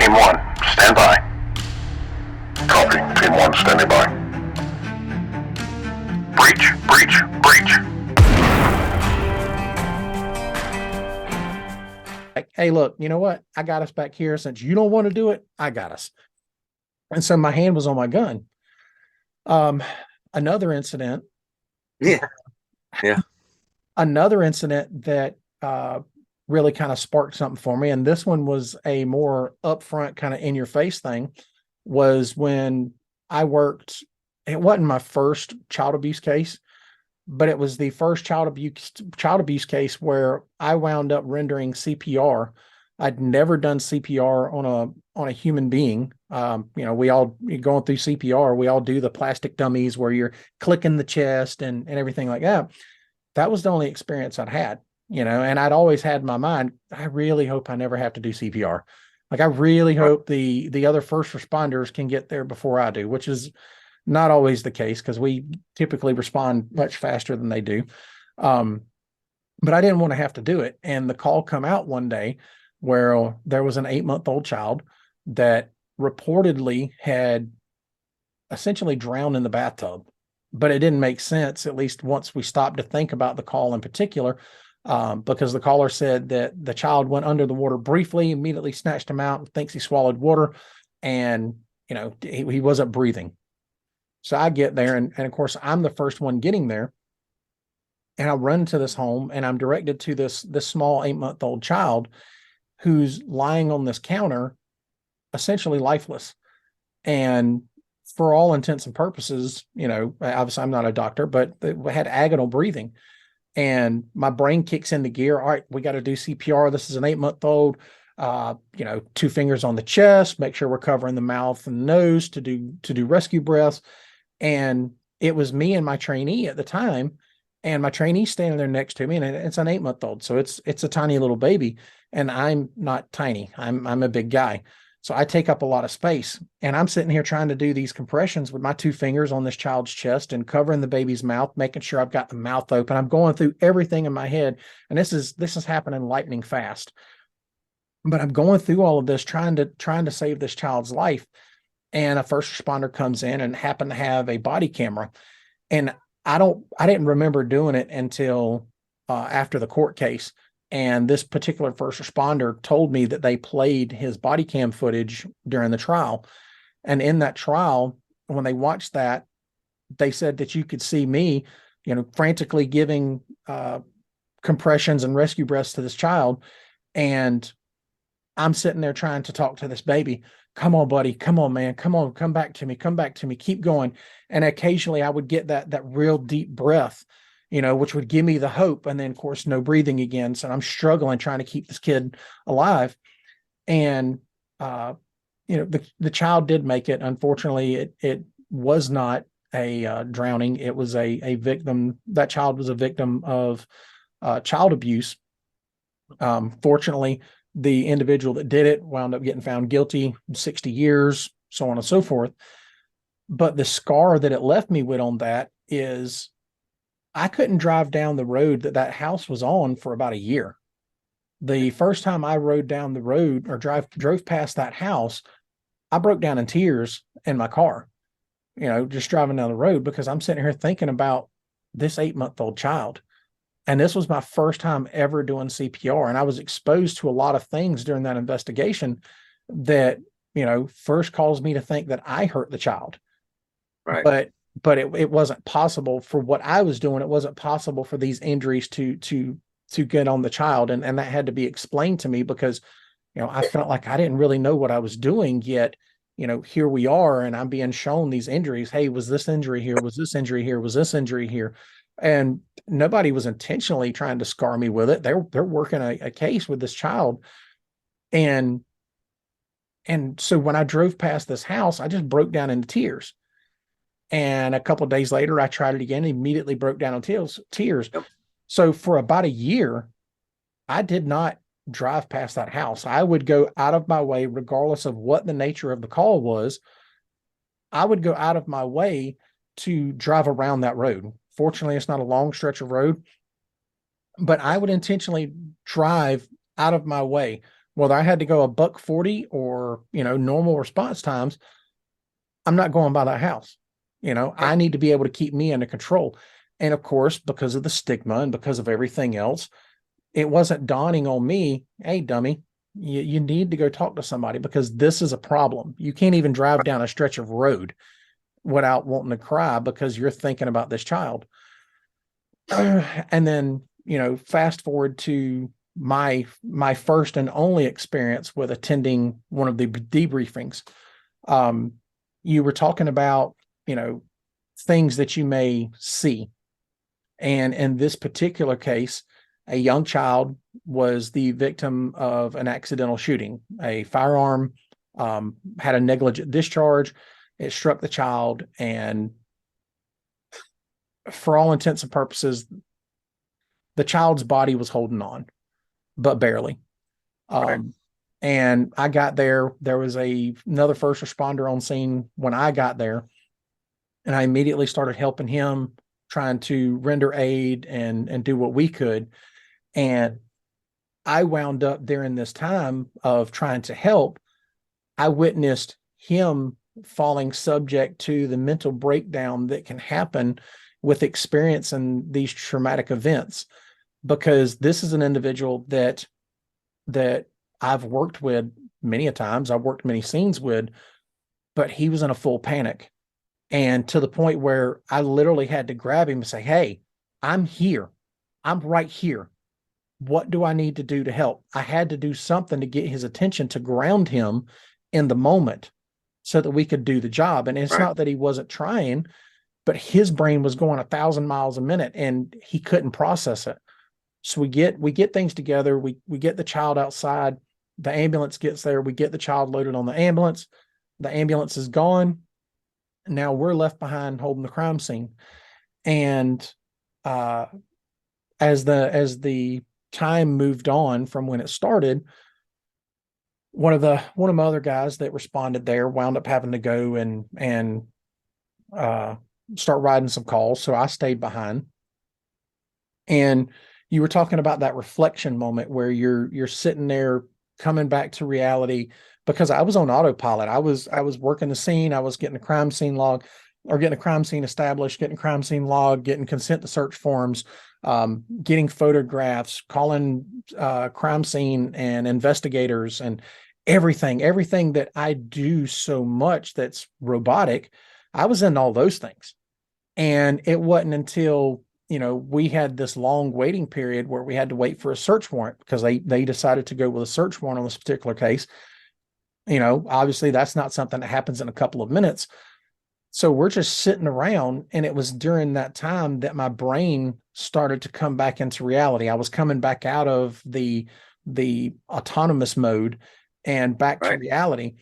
Team 1, stand by. Copy. Team 1, standing by. Breach, breach, breach. Like, hey, look, you know what? I got us back here. Since you don't want to do it, I got us. And so my hand was on my gun. Um, another incident, Yeah. Yeah. another incident that really kind of sparked something for me, and this one was a more upfront, kind of in your face thing, was when I worked. It wasn't my first child abuse case, but it was the first child abuse case where I wound up rendering CPR. I'd never done CPR on a human being. We all going through CPR, we all do the plastic dummies where you're clicking the chest and everything like that. That was the only experience I'd had, and I'd always had in my mind, I really hope I never have to do CPR. Like, I really hope the other first responders can get there before I do, which is not always the case because we typically respond much faster than they do. But I didn't want to have to do it. And the call come out one day where there was an 8-month-old child that reportedly had essentially drowned in the bathtub. But it didn't make sense, at least once we stopped to think about the call in particular, because the caller said that the child went under the water briefly, immediately snatched him out, and thinks he swallowed water, and he wasn't breathing. So I get there, and of course, I'm the first one getting there. And I run to this home, and I'm directed to this small 8-month-old child who's lying on this counter, essentially lifeless. And for all intents and purposes, obviously I'm not a doctor, but they had agonal breathing. And my brain kicks into gear. All right, we got to do CPR. This is an 8-month-old. 2 fingers on the chest, make sure we're covering the mouth and nose to do rescue breaths. And it was me and my trainee at the time, and my trainee standing there next to me, and it's an 8-month-old. So it's a tiny little baby, and I'm not tiny. I'm a big guy. So I take up a lot of space, and I'm sitting here trying to do these compressions with my 2 fingers on this child's chest and covering the baby's mouth, making sure I've got the mouth open. I'm going through everything in my head, and this is happening lightning fast. But I'm going through all of this, trying to save this child's life. And a first responder comes in and happened to have a body camera. And I didn't remember doing it until after the court case. And this particular first responder told me that they played his body cam footage during the trial. And in that trial, when they watched that, they said that you could see me, frantically giving compressions and rescue breaths to this child. And I'm sitting there trying to talk to this baby. Come on, buddy. Come on, man. Come on. Come back to me. Come back to me. Keep going. And occasionally I would get that real deep breath, which would give me the hope. And then, of course, no breathing again. So I'm struggling trying to keep this kid alive. And, the child did make it. Unfortunately, it was not a drowning. It was a victim. That child was a victim of child abuse. Fortunately, the individual that did it wound up getting found guilty, 60 years, so on and so forth. But the scar that it left me with on that is I couldn't drive down the road that house was on for about a year. The first time I rode down the road or drove past that house, I broke down in tears in my car, just driving down the road, because I'm sitting here thinking about this 8-month-old child. And this was my first time ever doing CPR. And I was exposed to a lot of things during that investigation that, first caused me to think that I hurt the child. Right. But it wasn't possible for what I was doing. It wasn't possible for these injuries to get on the child. And that had to be explained to me because, I felt like I didn't really know what I was doing yet. Here we are, and I'm being shown these injuries. Hey, was this injury here? Was this injury here? Was this injury here? And nobody was intentionally trying to scar me with it. They're working a case with this child. And so when I drove past this house, I just broke down into tears. And a couple of days later, I tried it again, immediately broke down in tears. Yep. So for about a year, I did not drive past that house. I would go out of my way, regardless of what the nature of the call was. I would go out of my way to drive around that road. Fortunately, it's not a long stretch of road, but I would intentionally drive out of my way whether I had to go a buck 40 or, normal response times, I'm not going by that house. I need to be able to keep me under control. And of course, because of the stigma and because of everything else, it wasn't dawning on me, hey, dummy, you need to go talk to somebody because this is a problem. You can't even drive down a stretch of road without wanting to cry because you're thinking about this child. And then, fast forward to my first and only experience with attending one of the debriefings. You were talking about, things that you may see. And in this particular case, a young child was the victim of an accidental shooting. A firearm had a negligent discharge. It struck the child, and for all intents and purposes, the child's body was holding on, but barely. And I got there. There was another first responder on scene when I got there, and I immediately started helping him, trying to render aid and do what we could. And I wound up during this time of trying to help, I witnessed him falling subject to the mental breakdown that can happen with experiencing these traumatic events, because this is an individual that I've worked with many a times. I've worked many scenes with, but he was in a full panic. And to the point where I literally had to grab him and say, hey, I'm here. I'm right here. What do I need to do to help? I had to do something to get his attention, to ground him in the moment so that we could do the job. And it's not that he wasn't trying, but his brain was going 1,000 miles a minute and he couldn't process it. So we get things together. We get the child outside. The ambulance gets there. We get the child loaded on the ambulance. The ambulance is gone. Now we're left behind holding the crime scene. And as the time moved on from when it started, one of my other guys that responded there wound up having to go and start writing some calls. So I stayed behind. And you were talking about that reflection moment where you're sitting there coming back to reality, because I was on autopilot. I was working the scene. I was getting a crime scene log, or getting a crime scene established, getting a crime scene log, getting consent to search forms, getting photographs, calling crime scene and investigators, and everything that I do so much that's robotic. I was in all those things. And it wasn't until, we had this long waiting period where we had to wait for a search warrant, because they decided to go with a search warrant on this particular case. Obviously that's not something that happens in a couple of minutes. So we're just sitting around, and it was during that time that my brain started to come back into reality. I was coming back out of the autonomous mode and back to reality.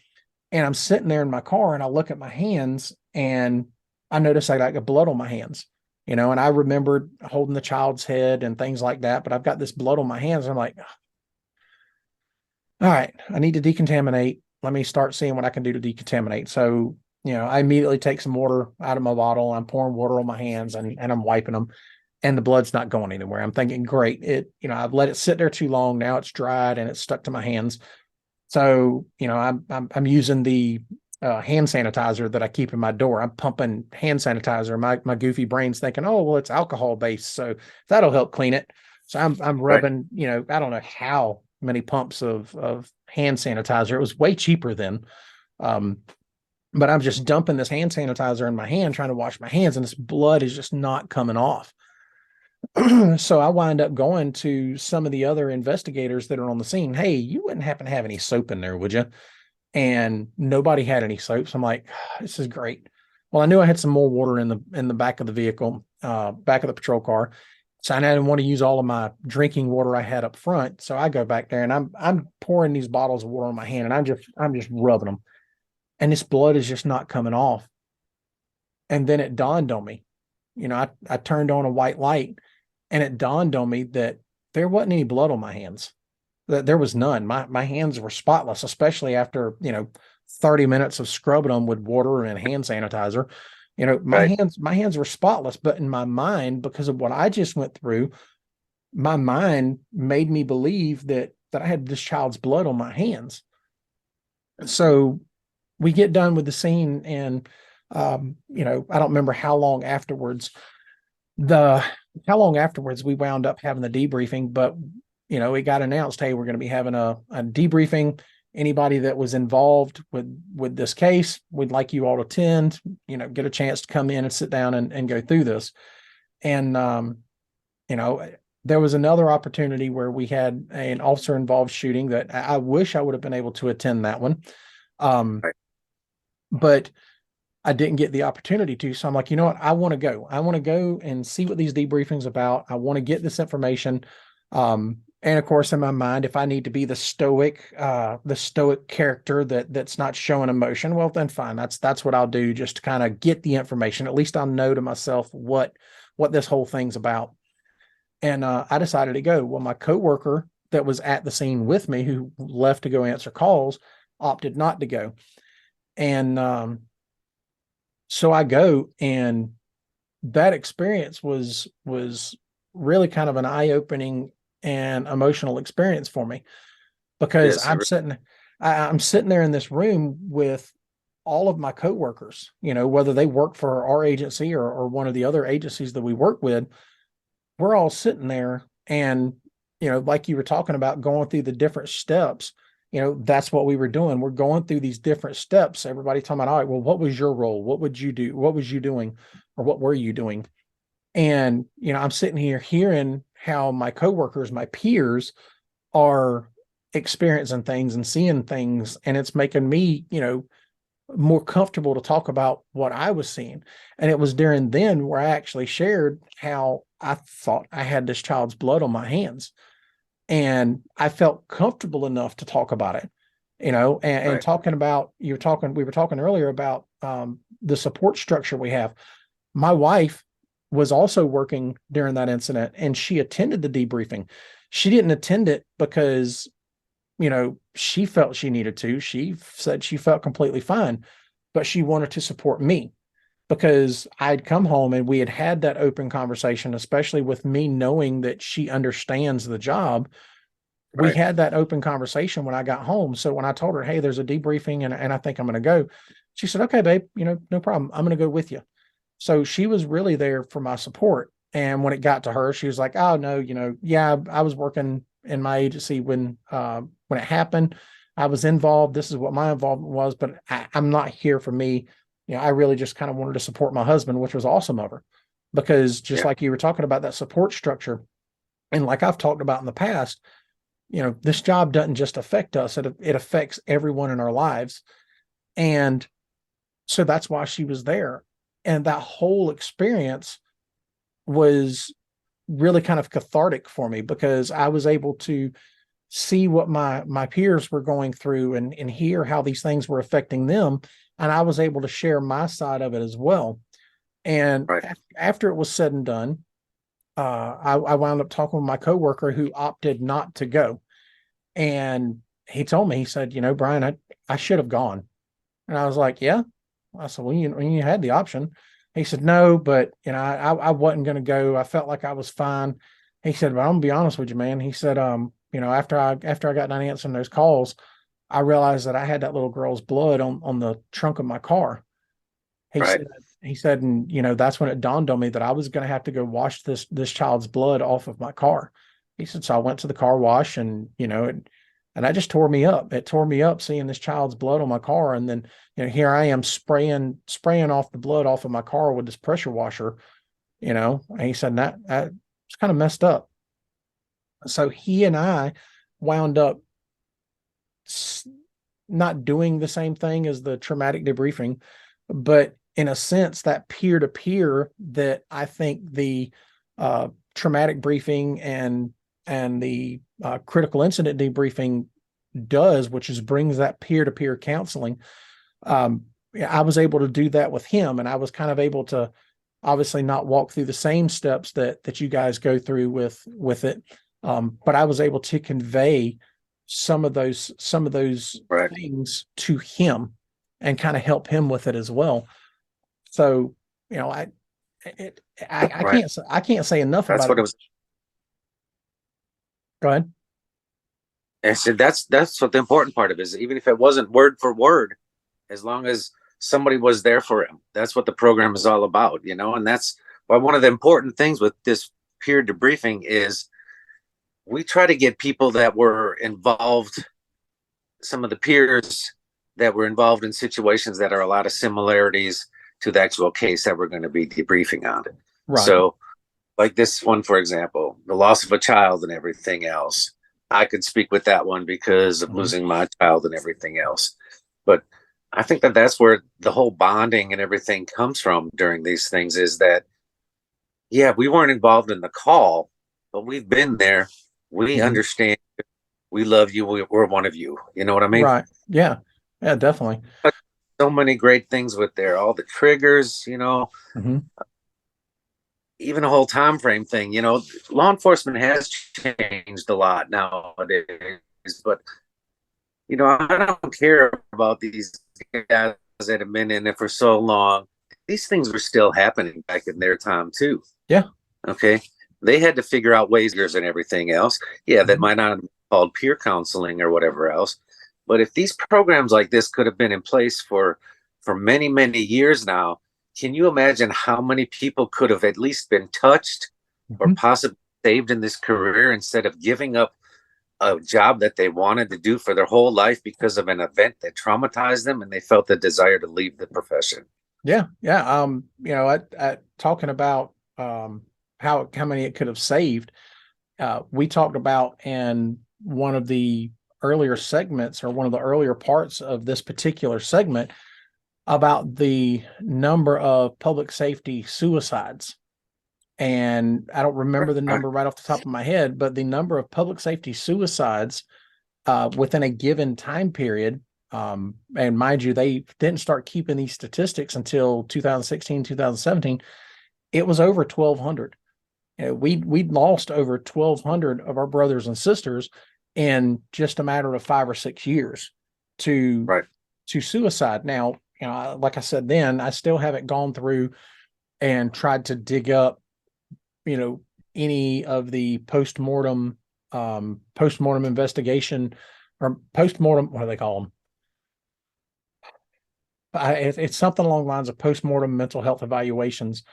And I'm sitting there in my car, and I look at my hands, and I notice I got blood on my hands, and I remembered holding the child's head and things like that, but I've got this blood on my hands. I'm like, all right, I need to decontaminate. Let me start seeing what I can do to decontaminate. So, I immediately take some water out of my bottle. I'm pouring water on my hands, and I'm wiping them, and the blood's not going anywhere. I'm thinking, great. I've let it sit there too long. Now it's dried and it's stuck to my hands. So, I'm using the hand sanitizer that I keep in my door. I'm pumping hand sanitizer. My goofy brain's thinking, oh, well, it's alcohol based, so that'll help clean it. So I'm rubbing, I don't know how many pumps of hand sanitizer. It was way cheaper then. But I'm just dumping this hand sanitizer in my hand, trying to wash my hands, and this blood is just not coming off. So I wind up going to some of the other investigators that are on the scene. Hey, you wouldn't happen to have any soap in there, would you? And nobody had any soap. So I'm like, this is great. Well, I knew I had some more water in the back of the vehicle, back of the patrol car. So I didn't want to use all of my drinking water I had up front. So I go back there, and I'm pouring these bottles of water on my hand, and I'm just rubbing them. And this blood is just not coming off. And then it dawned on me, I turned on a white light, and it dawned on me that there wasn't any blood on my hands. That there was none. My hands were spotless, especially after, 30 minutes of scrubbing them with water and hand sanitizer. My hands were spotless, but in my mind, because of what I just went through, my mind made me believe that that I had this child's blood on my hands. So we get done with the scene, and you know, I don't remember how long afterwards we wound up having the debriefing, but you know, it got announced, hey, we're going to be having a debriefing. Anybody that was involved with this case, we'd like you all to attend, you know, get a chance to come in and sit down and go through this. And you know, there was another opportunity where we had an officer involved shooting that I wish I would have been able to attend that one. Right. But I didn't get the opportunity to. So I'm like, you know what? I want to go. I want to go and see what these debriefings about. I want to get this information. And of course, in my mind, if I need to be the stoic character that's not showing emotion, well, then fine. That's what I'll do, just to kind of get the information. At least I'll know to myself what this whole thing's about. And I decided to go. Well, my coworker that was at the scene with me, who left to go answer calls, opted not to go. And so I go, and that experience was really kind of an eye-opening and emotional experience for me, because Yes, I'm sitting there in this room with all of my coworkers, you know, whether they work for our agency or one of the other agencies that we work with. We're all sitting there, and you know, like you were talking about going through the different steps, you know, that's what we were doing. We're going through these different steps. Everybody talking about, all right, well, what was your role? What would you do? What was you doing? Or what were you doing? And, you know, I'm sitting here hearing how my coworkers, my peers are experiencing things and seeing things. And it's making me, you know, more comfortable to talk about what I was seeing. And it was during then where I actually shared how I thought I had this child's blood on my hands. And I felt comfortable enough to talk about it, you know, and right. talking about, we were talking earlier about the support structure we have. My wife was also working during that incident, and she attended the debriefing. She didn't attend it because, you know, she felt she needed to. She said she felt completely fine, but she wanted to support me, because I'd come home and we had had that open conversation, especially with me knowing that she understands the job. We Right. had that open conversation when I got home. So when I told her, hey, there's a debriefing and I think I'm going to go, she said, okay, babe, you know, no problem. I'm going to go with you. So she was really there for my support. And when it got to her, she was like, oh no, you know, yeah, I was working in my agency when it happened. I was involved. This is what my involvement was, but I'm not here for me. You know, I really just kind of wanted to support my husband, which was awesome of her, because just Yeah. like you were talking about that support structure, and like I've talked about in the past, you know, this job doesn't just affect us, it affects everyone in our lives. And so that's why she was there. And that whole experience was really kind of cathartic for me, because I was able to see what my peers were going through and hear how these things were affecting them. And I was able to share my side of it as well. And Right. after it was said and done, I wound up talking with my coworker who opted not to go. And he told me, he said, you know, Brian, I should have gone. And I was like, yeah. I said, well, you had the option. He said, no, but you know, I wasn't going to go. I felt like I was fine. He said, but I'm gonna be honest with you, man. He said, you know, after I got done answering those calls, I realized that I had that little girl's blood on the trunk of my car. He Right. said, and you know, that's when it dawned on me that I was going to have to go wash this child's blood off of my car. He said, so I went to the car wash, and you know, and that just tore me up. It tore me up seeing this child's blood on my car. And then, you know, here I am spraying off the blood off of my car with this pressure washer, you know. And he said that it's kind of messed up. So he and I wound up not doing the same thing as the traumatic debriefing, but in a sense, that peer to peer that I think the traumatic briefing and the critical incident debriefing does, which is brings that peer to peer counseling. I was able to do that with him, and I was kind of able to obviously not walk through the same steps that you guys go through with it, but I was able to convey some of those Right. things to him and kind of help him with it as well. So, you know, I Right. can't say enough That's about what it. it was. Go ahead. I said that's what the important part of it is. Even if it wasn't word for word, as long as somebody was there for him, that's what the program is all about, you know. And that's why one of the important things with this peer debriefing is we try to get people that were involved, some of the peers that were involved in situations that are a lot of similarities to the actual case that we're going to be debriefing on. Right. So, like this one, for example, the loss of a child and everything else. I could speak with that one because of losing my child and everything else. But I think that that's where the whole bonding and everything comes from during these things is that, yeah, we weren't involved in the call, but we've been there. We understand. We love you. We're one of you. You know what I mean? Right. Yeah. Yeah, definitely. So many great things with there. All the triggers, you know, even the whole time frame thing. You know, law enforcement has changed a lot nowadays, but you know, I don't care about these guys that have been in it for so long. These things were still happening back in their time too. Yeah. Okay. They had to figure out ways and everything else. Yeah, that might not have been called peer counseling or whatever else. But if these programs like this could have been in place for many, many years now, can you imagine how many people could have at least been touched or possibly saved in this career instead of giving up a job that they wanted to do for their whole life because of an event that traumatized them and they felt the desire to leave the profession? Yeah. Yeah. You know, at talking about how many it could have saved, we talked about in one of the earlier segments or one of the earlier parts of this particular segment about the number of public safety suicides. And I don't remember the number right off the top of my head, but the number of public safety suicides within a given time period. And mind you, they didn't start keeping these statistics until 2016, 2017. It was over 1,200. You know, we'd lost over 1,200 of our brothers and sisters in just a matter of 5 or 6 years to suicide. Now, you know, like I said, then I still haven't gone through and tried to dig up, you know, any of the postmortem investigation or postmortem, what do they call them? It's something along the lines of postmortem mental health evaluations,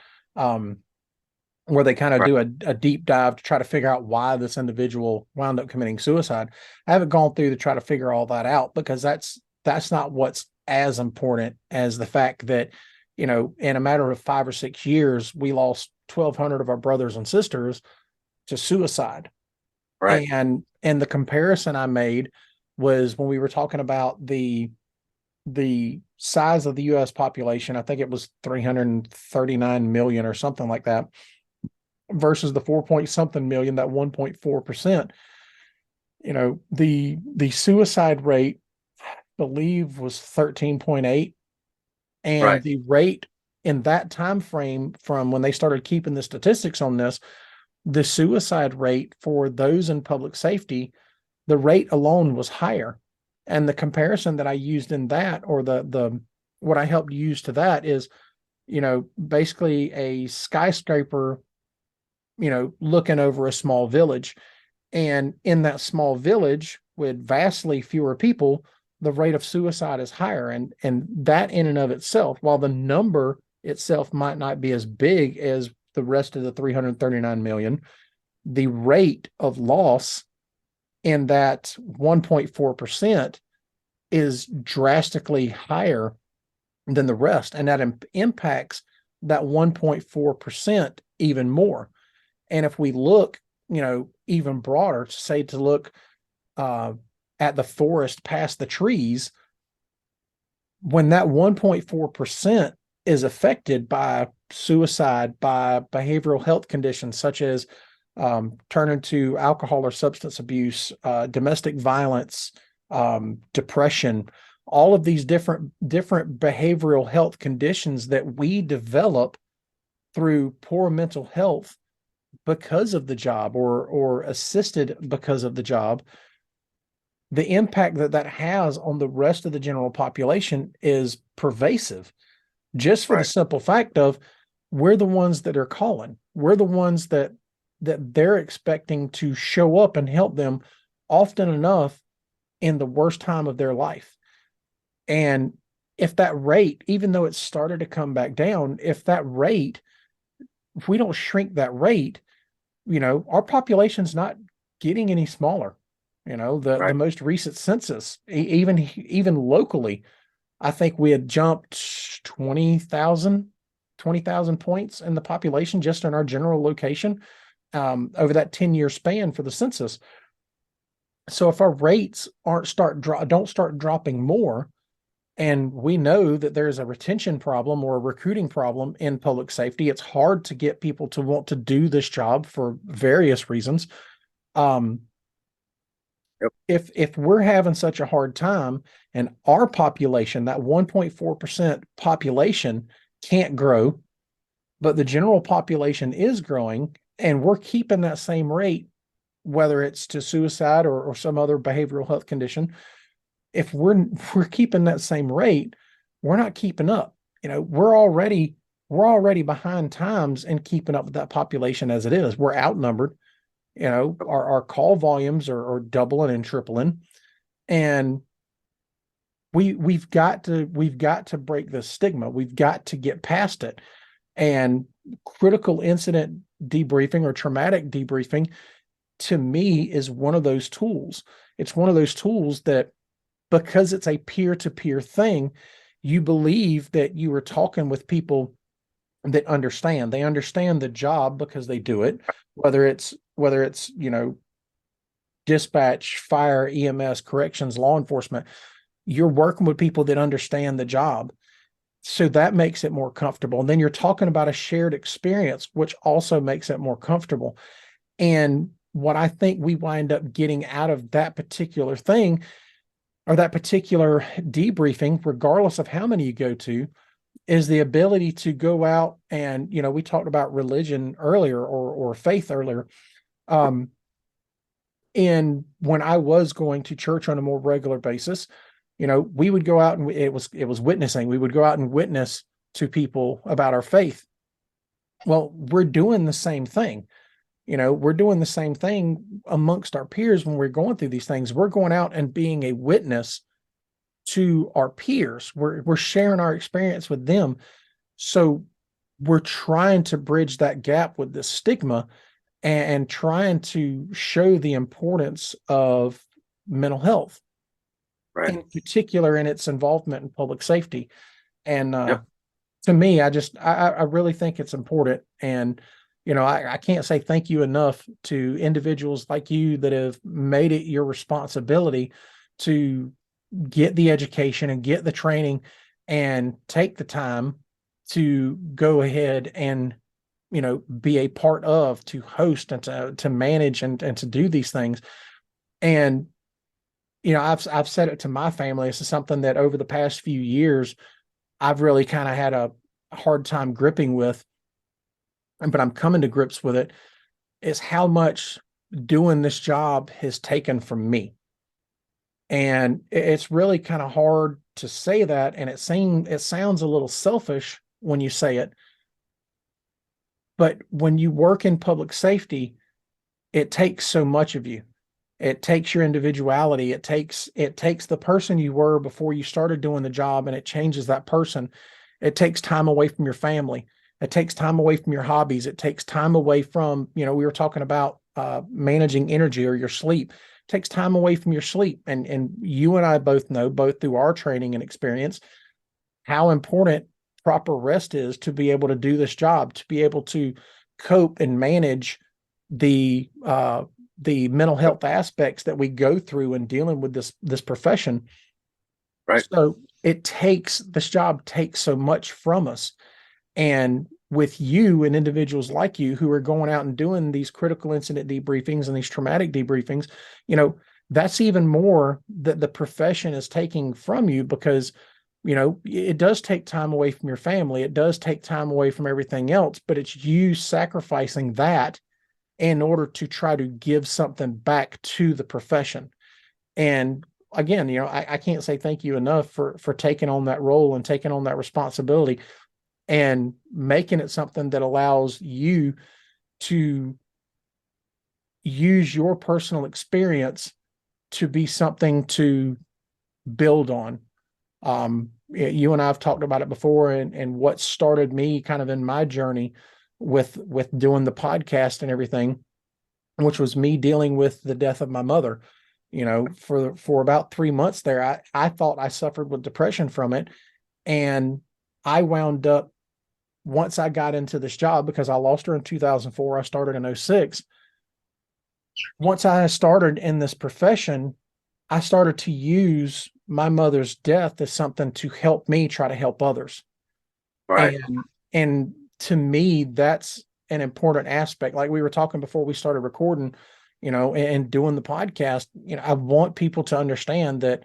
where they kind of do a deep dive to try to figure out why this individual wound up committing suicide. I haven't gone through to try to figure all that out because that's not what's as important as the fact that, you know, in a matter of 5 or 6 years, we lost 1,200 of our brothers and sisters to suicide. Right. And the comparison I made was when we were talking about the size of the U.S. population. I think it was 339 million or something like that, versus the 4 point something million, that 1.4%. You know, the suicide rate, I believe, was 13.8, and the rate in that time frame from when they started keeping the statistics on this, the suicide rate for those in public safety, the rate alone was higher. And the comparison that I used in that, or the what I helped use to that is, you know, basically a skyscraper, you know, looking over a small village. And in that small village with vastly fewer people, the rate of suicide is higher. And that in and of itself, while the number itself might not be as big as the rest of the 339 million, the rate of loss in that 1.4% is drastically higher than the rest. And that impacts that 1.4% even more. And if we look, you know, even broader, say to look at the forest past the trees, when that 1.4% is affected by suicide, by behavioral health conditions such as turning to alcohol or substance abuse, domestic violence, depression, all of these different behavioral health conditions that we develop through poor mental health because of the job, or assisted because of the job, the impact that has on the rest of the general population is pervasive, just for the simple fact of we're the ones that are calling. We're the ones that they're expecting to show up and help them often enough in the worst time of their life. And if that rate, even though it started to come back down, if we don't shrink that rate, our population's not getting any smaller. The Right. most recent census, even locally, I think we had jumped 20,000 points in the population just in our general location over that 10-year span for the census. So if our rates don't start dropping more, and we know that there's a retention problem or a recruiting problem in public safety, it's hard to get people to want to do this job for various reasons. Yep. If we're having such a hard time and our population, that 1.4% population can't grow, but the general population is growing and we're keeping that same rate, whether it's to suicide or some other behavioral health condition, if we're keeping that same rate, we're not keeping up. We're already behind times in keeping up with that population as it is. We're outnumbered. Our call volumes are doubling and tripling, and we've got to break this stigma. We've got to get past it. And critical incident debriefing or traumatic debriefing, to me, is one of those tools. It's one of those tools that, because it's a peer-to-peer thing, you believe that you are talking with people that understand. They understand the job because they do it, whether it's dispatch, fire, EMS, corrections, law enforcement. You're working with people that understand the job. So that makes it more comfortable. And then you're talking about a shared experience, which also makes it more comfortable. And what I think we wind up getting out of that particular thing, or that particular debriefing, regardless of how many you go to, is the ability to go out and, we talked about religion earlier or faith earlier. And when I was going to church on a more regular basis, we would go out and it was witnessing. We would go out and witness to people about our faith. Well, we're doing the same thing. We're doing the same thing amongst our peers when we're going through these things. We're going out and being a witness to our peers. We're sharing our experience with them. So we're trying to bridge that gap with this stigma and trying to show the importance of mental health, Right. in particular in its involvement in public safety. And Yep. to me, I really think it's important. And I can't say thank you enough to individuals like you that have made it your responsibility to get the education and get the training and take the time to go ahead and, be a part of, to host and to manage and to do these things. And, I've said it to my family. This is something that over the past few years, I've really kind of had a hard time gripping with, but I'm coming to grips with it, is how much doing this job has taken from me. And it's really kind of hard to say that. And it sounds a little selfish when you say it. But when you work in public safety, it takes so much of you. It takes your individuality. It takes the person you were before you started doing the job, and it changes that person. It takes time away from your family. It takes time away from your hobbies. It takes time away from, we were talking about managing energy or your sleep. It takes time away from your sleep. And you and I both know, both through our training and experience, how important proper rest is to be able to do this job, to be able to cope and manage the mental health aspects that we go through in dealing with this profession. Right. So this job takes so much from us. And with you and individuals like you who are going out and doing these critical incident debriefings and these traumatic debriefings, that's even more that the profession is taking from you, because it does take time away from your family. It does take time away from everything else, but it's you sacrificing that in order to try to give something back to the profession. And again, I can't say thank you enough for taking on that role and taking on that responsibility and making it something that allows you to use your personal experience to be something to build on. You and I have talked about it before, and what started me kind of in my journey with doing the podcast and everything, which was me dealing with the death of my mother. For about 3 months there, I thought I suffered with depression from it. And I wound up, once I got into this job, because I lost her in 2004, I started in 06. Once I started in this profession, I started to use my mother's death as something to help me try to help others. Right. And to me, that's an important aspect. Like we were talking before we started recording, and doing the podcast, I want people to understand that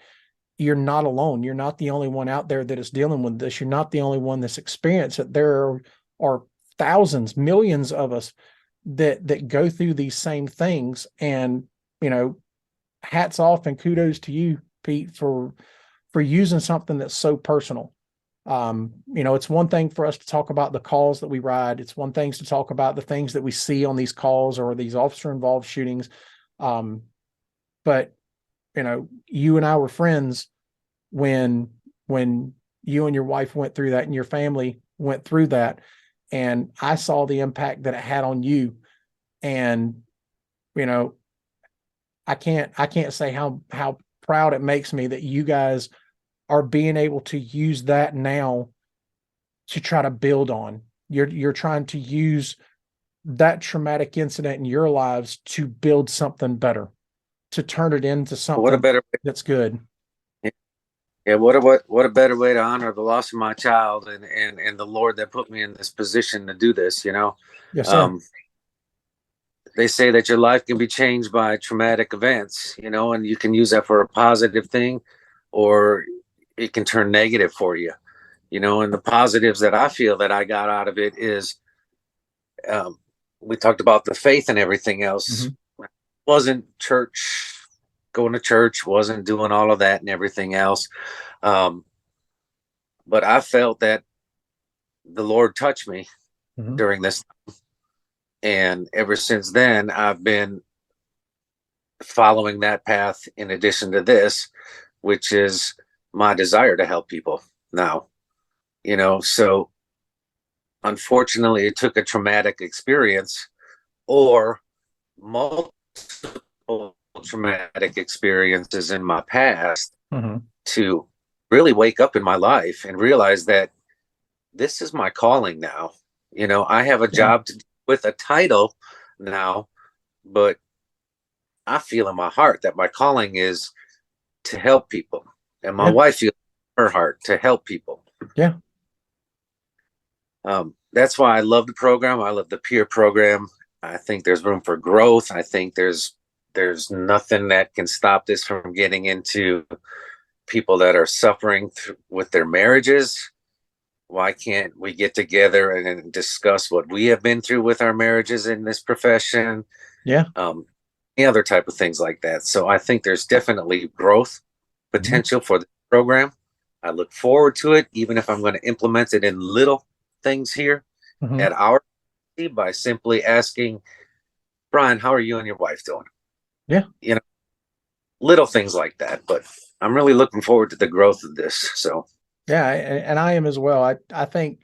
you're not alone. You're not the only one out there that is dealing with this. You're not the only one that's experienced it. There are thousands, millions of us that go through these same things. And, hats off and kudos to you, Pete, for using something that's so personal. It's one thing for us to talk about the calls that we ride. It's one thing to talk about the things that we see on these calls or these officer involved shootings. But you and I were friends when you and your wife went through that and your family went through that. And I saw the impact that it had on you. And, I can't say how proud it makes me that you guys are being able to use that now to try to build on. You're trying to use that traumatic incident in your lives to build something better, to turn it into something What a better that's good. Yeah, what a better way to honor the loss of my child and the Lord that put me in this position to do this, Yes, sir. They say that your life can be changed by traumatic events, and you can use that for a positive thing, or it can turn negative for you, and the positives that I feel that I got out of it is, we talked about the faith and everything else. Wasn't going to church, wasn't doing all of that and everything else. But I felt that the Lord touched me during this time. And ever since then, I've been following that path in addition to this, which is my desire to help people now. So unfortunately, it took a traumatic experience or multiple traumatic experiences in my past to really wake up in my life and realize that this is my calling now. I have a job with a title now, but I feel in my heart that my calling is to help people, and my wife feels in her heart to help people. Yeah. That's why I love the program. I love the peer program. I think there's room for growth. I think there's nothing that can stop this from getting into people that are suffering with their marriages. Why can't we get together and discuss what we have been through with our marriages in this profession? Yeah. Any other type of things like that. So I think there's definitely growth potential for the program. I look forward to it, even if I'm going to implement it in little things here at our by simply asking, Brian, how are you and your wife doing? Yeah. Little things like that. But I'm really looking forward to the growth of this. So yeah, and I am as well. I think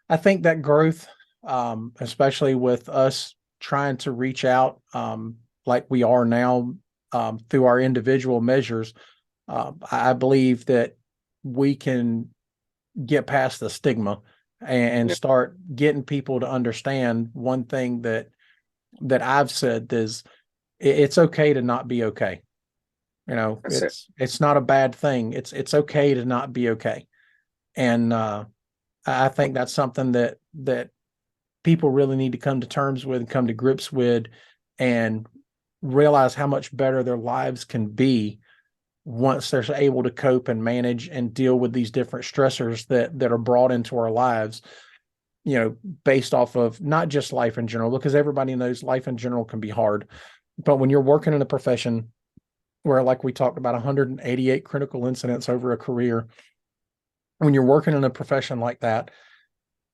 that growth, especially with us trying to reach out, like we are now, through our individual measures, I believe that we can get past the stigma and start getting people to understand one thing that I've said is it's okay to not be okay. It's not a bad thing. It's okay to not be okay. And I think that's something that people really need to come to terms with and come to grips with and realize how much better their lives can be once they're able to cope and manage and deal with these different stressors that are brought into our lives, based off of not just life in general, because everybody knows life in general can be hard. But when you're working in a profession where, like we talked about, 188 critical incidents over a career, when you're working in a profession like that,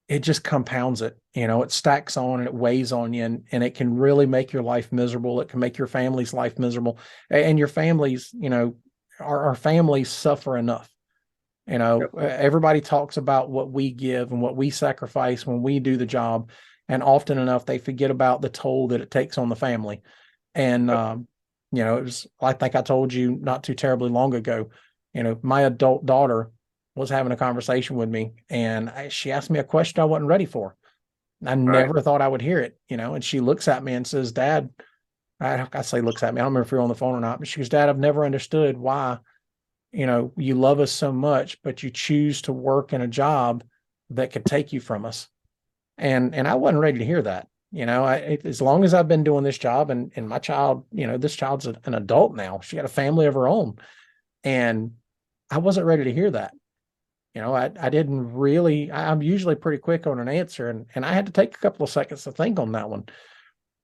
it just compounds it. It stacks on and it weighs on you, and it can really make your life miserable. It can make your family's life miserable, and your families, our families suffer enough. Yep. Everybody talks about what we give and what we sacrifice when we do the job, and often enough they forget about the toll that it takes on the family. And Yep. it was, I think I told you not too terribly long ago, my adult daughter was having a conversation with me, and she asked me a question I wasn't ready for. I Right. never thought I would hear it, and she looks at me and says, Dad, I say looks at me, I don't remember if we were on the phone or not, but she goes, Dad, I've never understood why, you love us so much, but you choose to work in a job that could take you from us. And I wasn't ready to hear that. As long as I've been doing this job, and my child, this child's an adult now. She got a family of her own, and I wasn't ready to hear that. I didn't really. I'm usually pretty quick on an answer, and I had to take a couple of seconds to think on that one.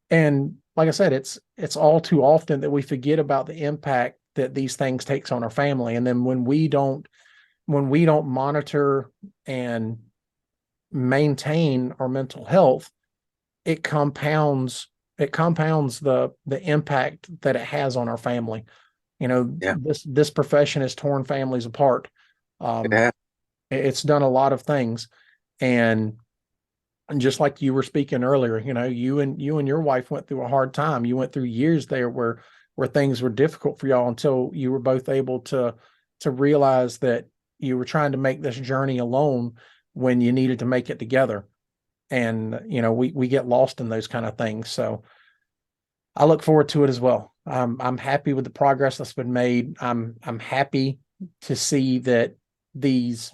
And like I said, it's all too often that we forget about the impact that these things takes on our family, and then when we don't monitor and maintain our mental health, it compounds the impact that it has on our family. Yeah. This profession has torn families apart. Um, Yeah. it's done a lot of things, and just like you were speaking earlier, you and your wife went through a hard time. You went through years there where things were difficult for y'all until you were both able to realize that you were trying to make this journey alone when you needed to make it together. And we get lost in those kind of things. So I look forward to it as well. I'm happy with the progress that's been made. I'm happy to see that these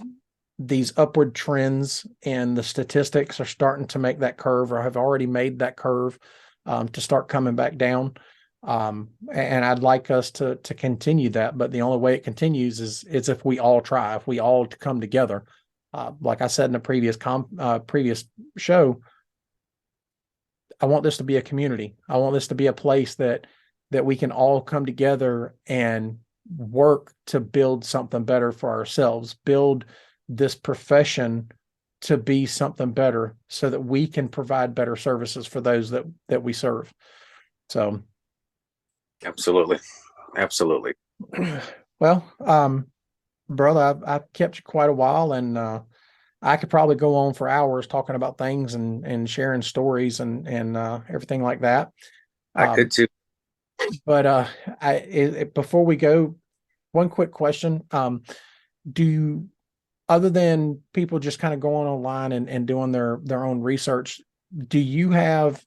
upward trends and the statistics are starting to make that curve, or have already made that curve, to start coming back down. And I'd like us to continue that, but the only way it continues is if we all try, if we all come together. Like I said in the previous show, I want this to be a community. I want this to be a place that we can all come together and work to build something better for ourselves, build this profession to be something better so that we can provide better services for those that we serve. So, Absolutely. Absolutely. well, brother, I've kept you quite a while, and I could probably go on for hours talking about things and sharing stories and everything like that. I could too. But before we go, one quick question: do other than people just kind of going online and doing their own research, do you have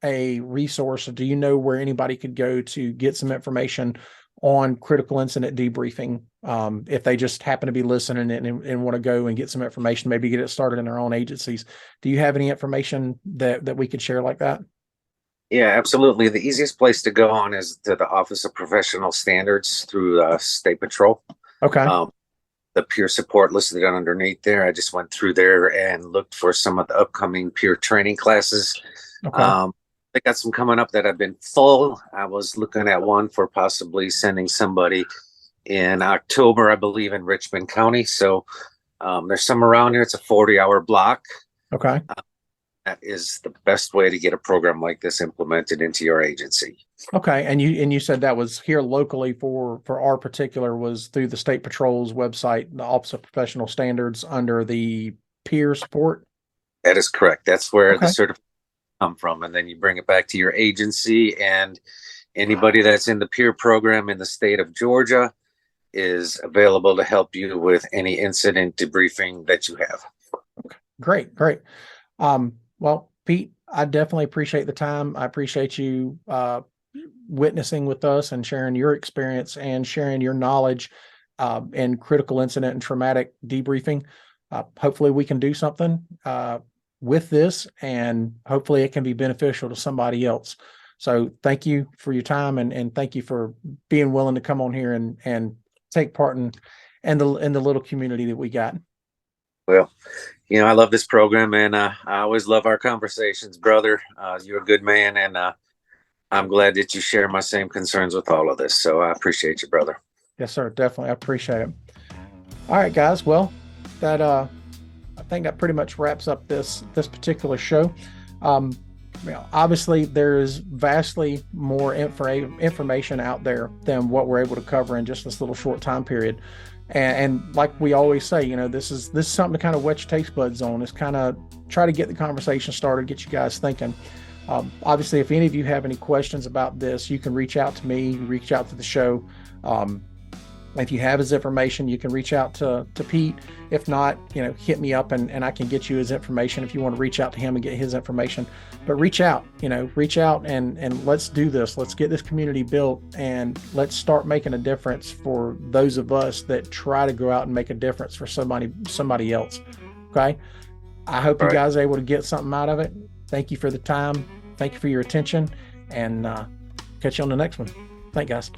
a resource, or do you know where anybody could go to get some information on critical incident debriefing, if they just happen to be listening and want to go and get some information, maybe get it started in their own agencies? Do you have any information that we could share like that? Yeah, absolutely. The easiest place to go on is to the Office of Professional Standards through State Patrol. Okay. The peer support listed underneath there. I just went through there and looked for some of the upcoming peer training classes. Okay. They got some coming up that have been full. I was looking at one for possibly sending somebody in October, I believe, in Richmond County. So there's some around here. It's a 40-hour block. Okay. That is the best way to get a program like this implemented into your agency. Okay. And you said that was here locally for our particular, was through the State Patrol's website, the Office of Professional Standards, under the peer support. That is correct. That's where Okay. the certificate come from, and then you bring it back to your agency, and anybody that's in the peer program in the state of Georgia is available to help you with any incident debriefing that you have. Okay. Great. Well, Pete, I definitely appreciate the time. I appreciate you witnessing with us and sharing your experience and sharing your knowledge in critical incident and traumatic debriefing. Hopefully we can do something with this, and hopefully it can be beneficial to somebody else. So thank you for your time, and thank you for being willing to come on here and take part in the little community that we got. Well, I love this program, and I always love our conversations, brother. You're a good man, and I'm glad that you share my same concerns with all of this. So I appreciate you, brother. Yes, sir. Definitely. I appreciate it. All right, guys. Well, that think that pretty much wraps up this particular show. Obviously, there is vastly more information out there than what we're able to cover in just this little short time period. And like we always say, this is something to kind of wet your taste buds on. It's kind of try to get the conversation started, get you guys thinking. Obviously, if any of you have any questions about this, you can reach out to me, reach out to the show. If you have his information, you can reach out to Pete. If not, hit me up and I can get you his information if you want to reach out to him and get his information. But reach out and let's do this. Let's get this community built and let's start making a difference for those of us that try to go out and make a difference for somebody else. Okay. I hope you guys are able to get something out of it. Thank you for the time. Thank you for your attention, and catch you on the next one. Thank you, guys.